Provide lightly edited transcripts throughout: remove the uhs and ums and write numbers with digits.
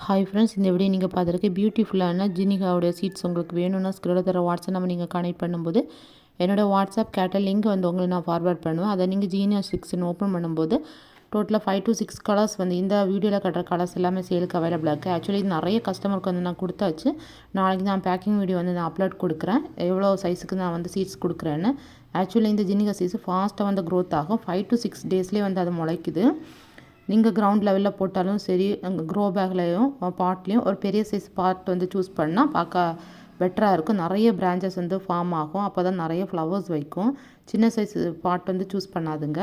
Hi friends, இந்த video நீங்கள் பார்த்துருக்கு பியூட்டிஃபுல்லான ஜினிகாவோட சீட்ஸ் உங்களுக்கு வேணும்னா ஸ்க்ரீனில் தர வாட்ஸ்அப் நம்ம நீங்கள் கனெக்ட் பண்ணும்போது என்னோடய வாட்ஸ்அப் கேட்ட லிங்க் வந்து உங்களுக்கு நான் ஃபார்வர்ட் பண்ணுவேன். அதை நீங்கள் ஜீனியா 6 ஓப்பன் பண்ணும்போது டோட்டலாக 5 to 6 கலர்ஸ் வந்து இந்த வீடியோவில் கட்டுற கலர்ஸ் எல்லாமே சேலுக்கு அவைலபிளாக இருக்குது. ஆக்சுவலி இது நிறைய கஸ்டமருக்கு வந்து நான் கொடுத்தாச்சு. நாளைக்கு நான் பேக்கிங் வீடியோ வந்து நான் அப்லோட் கொடுக்குறேன், எவ்வளோ சைஸுக்கு நான் வந்து சீட்ஸ் கொடுக்குறேன்னு. ஆக்சுவலி இந்த ஜினிகா சீட்ஸ் ஃபாஸ்ட்டாக வந்து க்ரோத் ஆகும். 5 to 6 டேஸ்லேயே வந்து அது முளைக்குது. நீங்கள் கிரவுண்ட் லெவலில் போட்டாலும் சரி, அங்கே க்ரோ பேக்லேயும் பாட்லேயும் ஒரு பெரிய சைஸ் பாட் வந்து சூஸ் பண்ணால் பார்க்க பெட்டராக இருக்கும். நிறைய பிரான்ச்சஸ் வந்து ஃபார்ம் ஆகும், அப்போ தான் நிறைய ஃப்ளவர்ஸ் வைக்கும். சின்ன சைஸ் பாட் வந்து சூஸ் பண்ணாதுங்க.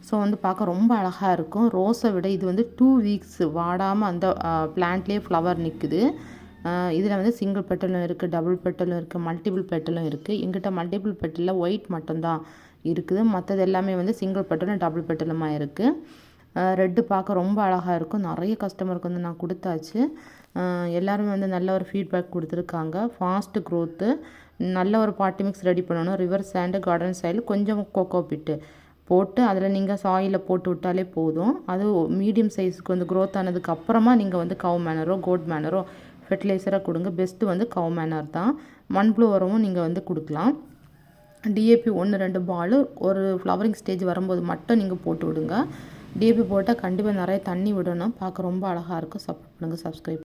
ஸோ வந்து பார்க்க ரொம்ப அழகாக இருக்கும். ரோஸை விட இது வந்து 2 வீக்ஸ் வாடாமல் அந்த பிளான்ட்லேயே ஃப்ளவர் நிற்குது. இதில் வந்து சிங்கிள் பெட்டலும் இருக்குது, டபுள் பெட்டலும் இருக்குது, மல்டிபிள் பெட்டலும் இருக்குது. எங்கிட்ட மல்டிபிள் பெட்டலில் ஒயிட் மட்டும்தான் இருக்குது, மற்றது எல்லாமே வந்து சிங்கிள் பெட்டலும் டபுள் பெட்டலுமாக இருக்குது. ரெட்டு பார்க்க ரொம்ப அழகாக இருக்கும். நிறைய கஸ்டமருக்கு வந்து நான் கொடுத்தாச்சு. எல்லாருமே வந்து நல்ல ஒரு ஃபீட்பேக் கொடுத்துருக்காங்க. ஃபாஸ்ட்டு க்ரோத்து, நல்ல ஒரு பாட்டி மிக்ஸ் ரெடி பண்ணணும். ரிவர் சாண்டு, கார்டன் சாயில், கொஞ்சம் கோகோ பிட்டு போட்டு அதில் நீங்கள் சாயிலில் போட்டு விட்டாலே போதும். அது மீடியம் சைஸுக்கு வந்து க்ரோத் ஆனதுக்கு அப்புறமா நீங்கள் வந்து கவ் மேனரோ கோட் மேனரோ ஃபெர்டிலைசராக கொடுங்க. பெஸ்ட்டு வந்து கவ் மேனர் தான். மண்புழு உரமும் நீங்கள் வந்து கொடுக்கலாம். டிஏபி 1-2 பால் ஒரு ஃப்ளவரிங் ஸ்டேஜ் வரும்போது மட்டும் நீங்கள் போட்டு விடுங்க. டிஏபி போட்டால் கண்டிப்பாக நிறைய தண்ணி விடணும். பார்க்க ரொம்ப அழகாக இருக்கும். சப்போர்ட் பண்ணுங்கள், சப்ஸ்கிரைப்